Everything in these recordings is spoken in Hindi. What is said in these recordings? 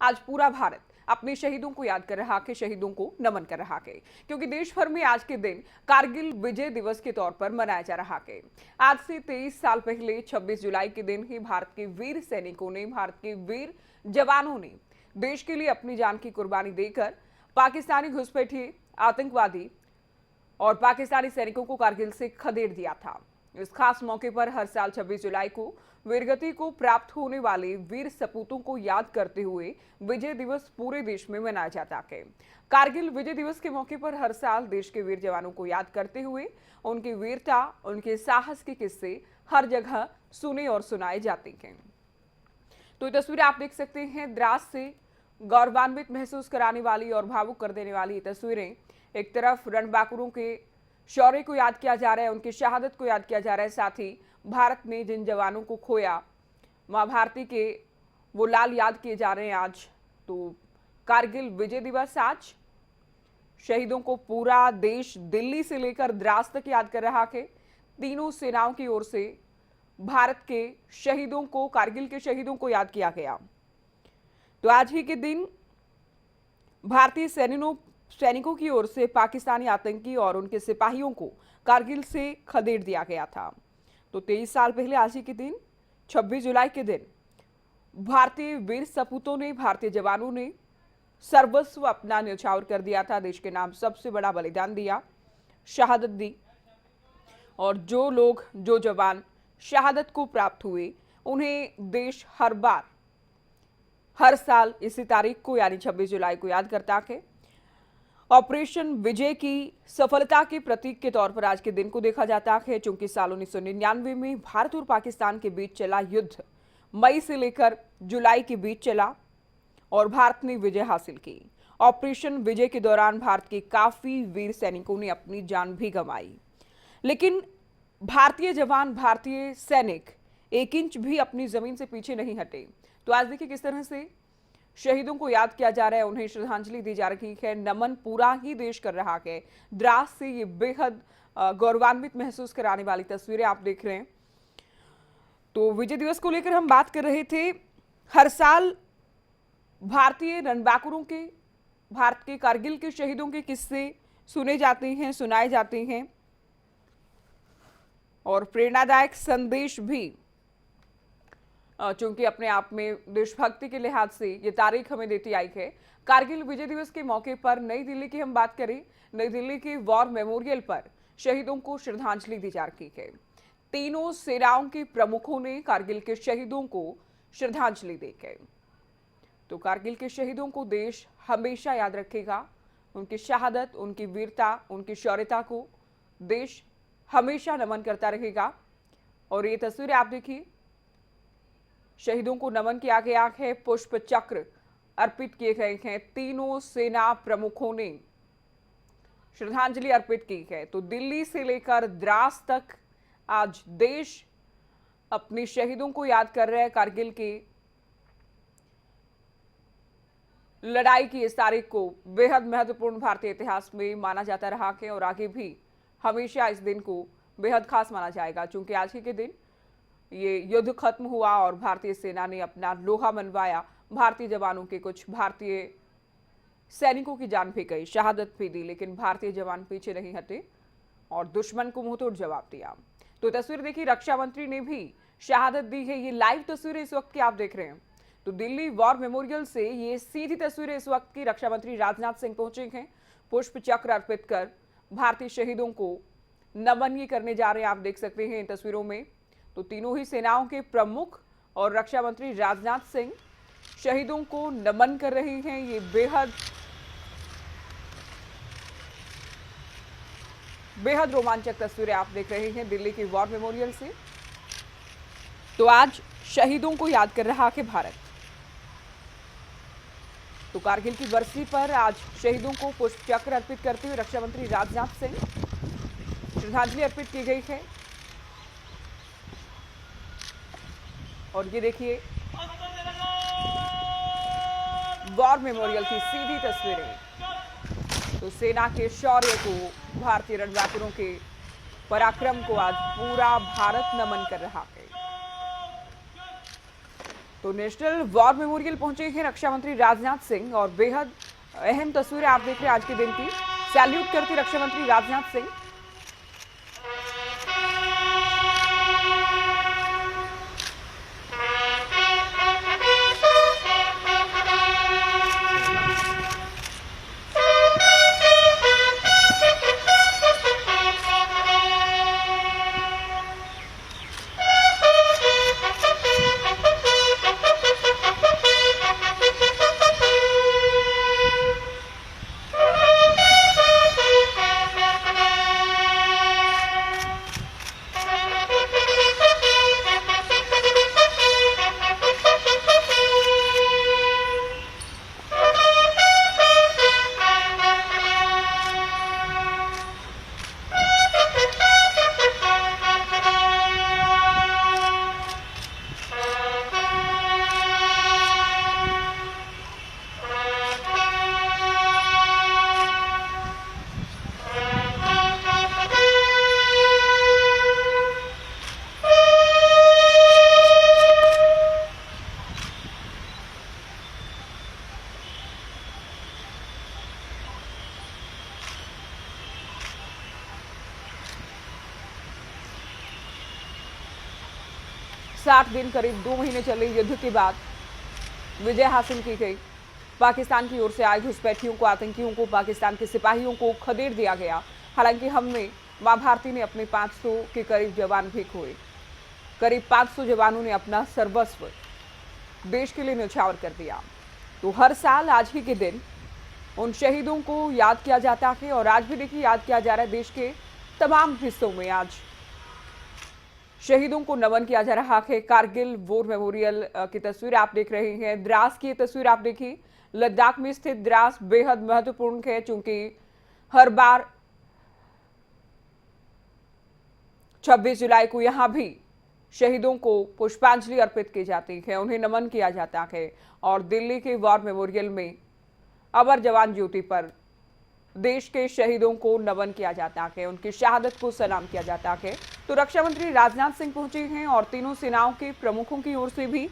आज पूरा भारत अपने शहीदों को याद कर रहा है, शहीदों को नमन कर रहा है, क्योंकि देश भर में आज के दिन कारगिल विजय दिवस के तौर पर मनाया जा रहा है। आज से 23 साल पहले 26 जुलाई के दिन ही भारत के वीर सैनिकों ने, भारत के वीर जवानों ने देश के लिए अपनी जान की कुर्बानी देकर पाकिस्तानी घुसपैठिए, आतंकवादी और पाकिस्तानी सैनिकों को कारगिल से खदेड़ दिया था। इस खास मौके पर हर साल 26 जुलाई को वीरगति को प्राप्त होने वाले वीर सपूतों को याद करते हुए विजय दिवस पूरे देश में मनाया जाता है। कारगिल विजय दिवस के मौके पर हर साल देश के वीर जवानों को याद करते हुए उनकी वीरता, उनके साहस के किस्से हर जगह सुने और सुनाए जाते हैं। तो ये तस्वीरें आप देख सकते हैं, द्रास से गौरवान्वित महसूस कराने वाली और भावुक कर देने वाली तस्वीरें। एक तरफ रणबांकुरों के शौर्य को याद किया जा रहा है, उनकी शहादत को याद किया जा रहा है, साथ ही भारत ने जिन जवानों को खोया, मां भारती के वो लाल याद किए जा रहे हैं आज। तो कारगिल विजय दिवस आज शहीदों को पूरा देश दिल्ली से लेकर द्रास तक याद कर रहा है। तीनों सेनाओं की ओर से भारत के शहीदों को, कारगिल के शहीदों को याद किया गया। तो आज ही के दिन भारतीय सैनिकों की ओर से पाकिस्तानी आतंकी और उनके सिपाहियों को कारगिल से खदेड़ दिया गया था। तो 23 साल पहले आज ही के दिन 26 जुलाई के दिन भारतीय वीर सपूतों ने, भारतीय जवानों ने सर्वस्व अपना न्यौछावर कर दिया था, देश के नाम सबसे बड़ा बलिदान दिया, शहादत दी। और जो लोग, जो जवान शहादत को प्राप्त हुए, उन्हें देश हर बार, हर साल इसी तारीख को यानी 26 जुलाई को याद करता है। ऑपरेशन विजय की सफलता के प्रतीक के तौर पर आज के दिन को देखा जाता है, चूंकि साल 1999 में भारत और पाकिस्तान के बीच चला युद्ध मई से लेकर जुलाई के बीच चला और भारत ने विजय हासिल की। ऑपरेशन विजय के दौरान भारत के काफी वीर सैनिकों ने अपनी जान भी गंवाई, लेकिन भारतीय जवान, भारतीय सैनिक एक इंच भी अपनी जमीन से पीछे नहीं हटे। तो आज देखिए किस तरह से शहीदों को याद किया जा रहा है, उन्हें श्रद्धांजलि दी जा रही है, नमन पूरा ही देश कर रहा है। द्रास से ये बेहद गौरवान्वित महसूस कराने वाली तस्वीरें आप देख रहे हैं। तो विजय दिवस को लेकर हम बात कर रहे थे। हर साल भारतीय रणबांकुरों के, भारत के कारगिल के शहीदों के किस्से सुने जाते हैं, सुनाए जाते हैं और प्रेरणादायक संदेश भी, चूंकि अपने आप में देशभक्ति के लिहाज से ये तारीख हमें देती आई है। कारगिल विजय दिवस के मौके पर नई दिल्ली की हम बात करें, नई दिल्ली के वॉर मेमोरियल पर शहीदों को श्रद्धांजलि दी जा रही है। तीनों सेनाओं के प्रमुखों ने कारगिल के शहीदों को श्रद्धांजलि दी है। तो कारगिल के शहीदों को देश हमेशा याद रखेगा, उनकी शहादत, उनकी वीरता, उनकी शौर्यता को देश हमेशा नमन करता रहेगा। और ये तस्वीरें आप देखिए, शहीदों को नमन किया गया है, पुष्प चक्र अर्पित किए गए हैं, तीनों सेना प्रमुखों ने श्रद्धांजलि अर्पित की है। तो दिल्ली से लेकर द्रास तक आज देश अपने शहीदों को याद कर रहा है। कारगिल की लड़ाई की इस तारीख को बेहद महत्वपूर्ण भारतीय इतिहास में माना जाता रहा है और आगे भी हमेशा इस दिन को बेहद खास माना जाएगा, क्योंकि आज ही के दिन ये युद्ध खत्म हुआ और भारतीय सेना ने अपना लोहा मनवाया। भारतीय जवानों के, कुछ भारतीय सैनिकों की जान भी गई, शहादत भी दी, लेकिन भारतीय जवान पीछे नहीं हटे और दुश्मन को मुंहतोड़ जवाब दिया। तो तस्वीर देखिए, रक्षा मंत्री ने भी शहादत दी है। ये लाइव तस्वीरें इस वक्त की आप देख रहे हैं। तो दिल्ली वॉर मेमोरियल से ये सीधी तस्वीरें इस वक्त की, रक्षा मंत्री राजनाथ सिंह पहुंचे हैं, पुष्प चक्र अर्पित कर भारतीय शहीदों को नमन ये करने जा रहे हैं। आप देख सकते हैं इन तस्वीरों में। तो तीनों ही सेनाओं के प्रमुख और रक्षा मंत्री राजनाथ सिंह शहीदों को नमन कर रहे हैं। ये बेहद रोमांचक तस्वीरें आप देख रहे हैं दिल्ली के वॉर मेमोरियल से। तो आज शहीदों को याद कर रहा है भारत। तो कारगिल की बरसी पर आज शहीदों को पुष्प चक्र अर्पित करते हुए रक्षा मंत्री राजनाथ सिंह श्रद्धांजलि अर्पित की गई है। और ये देखिए वॉर मेमोरियल की सीधी तस्वीरें। तो सेना के शौर्य को, भारतीय रणबांकुरों के पराक्रम को आज पूरा भारत नमन कर रहा है। तो नेशनल वॉर मेमोरियल पहुंचे हैं रक्षा मंत्री राजनाथ सिंह और बेहद अहम तस्वीरें आप देख रहे हैं आज के दिन की। सैल्यूट करते रक्षा मंत्री राजनाथ सिंह। साठ दिन करीब 2 महीने चले युद्ध के बाद विजय हासिल की गई। पाकिस्तान की ओर से आए घुसपैठियों को, आतंकियों को, पाकिस्तान के सिपाहियों को खदेड़ दिया गया। हालांकि हमने मां भारती ने अपने 500 के करीब जवान भी खोए। करीब 500 जवानों ने अपना सर्वस्व देश के लिए न्यौछावर कर दिया। तो हर साल आज ही के दिन उन शहीदों को याद किया जाता है और आज भी देखिए याद किया जा रहा है। देश के तमाम हिस्सों में आज शहीदों को नमन किया जा रहा है। कारगिल वॉर मेमोरियल की तस्वीर आप देख रहे हैं। द्रास की तस्वीर आप देखिए। लद्दाख में स्थित द्रास बेहद महत्वपूर्ण है, क्योंकि हर बार 26 जुलाई को यहां भी शहीदों को पुष्पांजलि अर्पित की जाती है, उन्हें नमन किया जाता है। और दिल्ली के वॉर मेमोरियल में अमर जवान ज्योति पर देश के शहीदों को नमन किया जाता है, उनकी शहादत को सलाम किया जाता है। तो रक्षा मंत्री राजनाथ सिंह पहुंचे हैं और तीनों सेनाओं के प्रमुखों की ओर से भी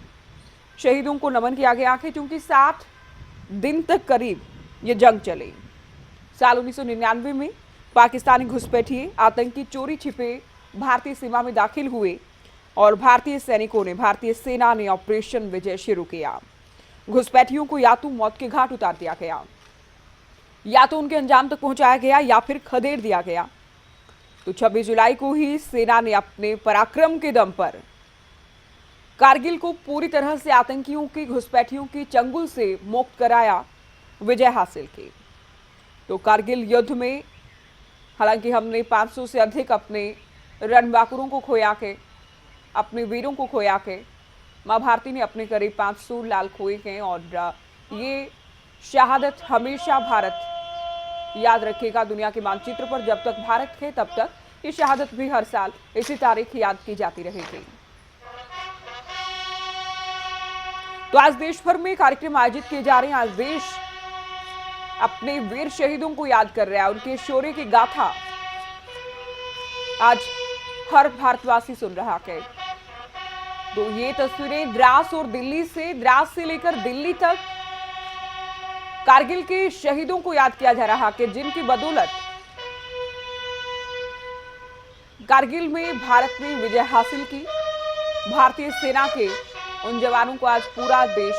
शहीदों को नमन किया गया है, क्योंकि 60 दिन तक करीब ये जंग चली। साल 1999 में पाकिस्तानी घुसपैठिए आतंकी चोरी छिपे भारतीय सीमा में दाखिल हुए और भारतीय सैनिकों ने, भारतीय सेना ने ऑपरेशन विजय शुरू किया। घुसपैठियों को या तो मौत के घाट उतार दिया गया, या तो उनके अंजाम तक पहुंचाया गया, या फिर खदेड़ दिया गया। तो 26 जुलाई को ही सेना ने अपने पराक्रम के दम पर कारगिल को पूरी तरह से आतंकियों की, घुसपैठियों की चंगुल से मुक्त कराया, विजय हासिल की। तो कारगिल युद्ध में हालांकि हमने 500 से अधिक अपने रणबांकुरों को खोया के, अपने वीरों को खोया के। मां भारती ने अपने करीब 500 लाल खोए हैं और ये शहादत हमेशा भारत याद रखेगा दुनिया के मानचित्र पर। जब तक भारत है तब तक ये शहादत भी हर साल इसी तारीख याद की जाती रहेगी। तो आज देश भर में कार्यक्रम आयोजित किए जा रहे हैं। आज देश अपने वीर शहीदों को याद कर रहा है, उनके शौर्य की गाथा आज हर भारतवासी सुन रहा है। तो ये तस्वीरें द्रास और दिल्ली से, द्रास से लेकर दिल्ली तक कारगिल के शहीदों को याद किया जा रहा है, जिनकी बदौलत कारगिल में भारत ने विजय हासिल की। भारतीय सेना के उन जवानों को आज पूरा देश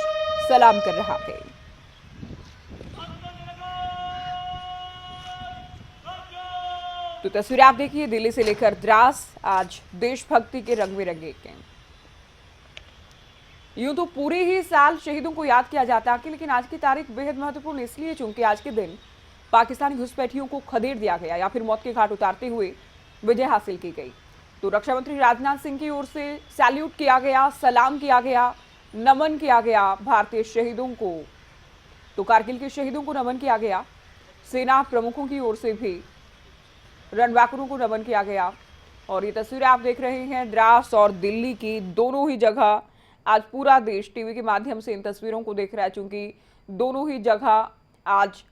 सलाम कर रहा है। तो तस्वीरें आप देखिए, दिल्ली से लेकर द्रास आज देशभक्ति के रंग में रंगे हैं। यूं तो पूरे ही साल शहीदों को याद किया जाता है, लेकिन आज की तारीख बेहद महत्वपूर्ण इसलिए चूंकि आज के दिन पाकिस्तानी घुसपैठियों को खदेड़ दिया गया या फिर मौत के घाट उतारते हुए विजय हासिल की गई। तो रक्षा मंत्री राजनाथ सिंह की ओर से सैल्यूट किया गया, सलाम किया गया, नमन किया गया भारतीय शहीदों को। तो कारगिल के शहीदों को नमन किया गया। सेना प्रमुखों की ओर से भी रणबांकुरों को नमन किया गया। और ये तस्वीरें आप देख रहे हैं द्रास और दिल्ली की, दोनों ही जगह आज पूरा देश टीवी के माध्यम से इन तस्वीरों को देख रहा है, क्योंकि दोनों ही जगह आज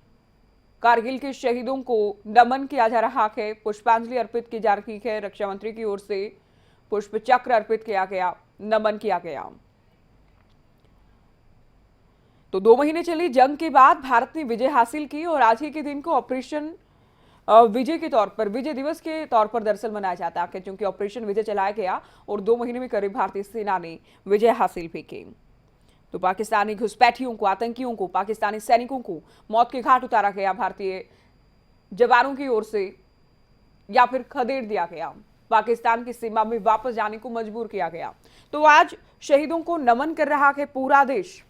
कारगिल के शहीदों को नमन किया जा रहा है, पुष्पांजलि अर्पित की जा रही है। रक्षा मंत्री की ओर से पुष्प चक्र अर्पित किया गया, नमन किया गया। तो 2 महीने चली जंग के बाद भारत ने विजय हासिल की और आज ही के दिन को ऑपरेशन विजय के तौर पर, विजय दिवस के तौर पर दरअसल मनाया जाता है, क्योंकि ऑपरेशन विजय चलाया गया और 2 महीने में करीब भारतीय सेना ने विजय हासिल भी की। तो पाकिस्तानी घुसपैठियों को, आतंकियों को, पाकिस्तानी सैनिकों को मौत के घाट उतारा गया भारतीय जवानों की ओर से, या फिर खदेड़ दिया गया, पाकिस्तान की सीमा में वापस जाने को मजबूर किया गया। तो आज शहीदों को नमन कर रहा है पूरा देश।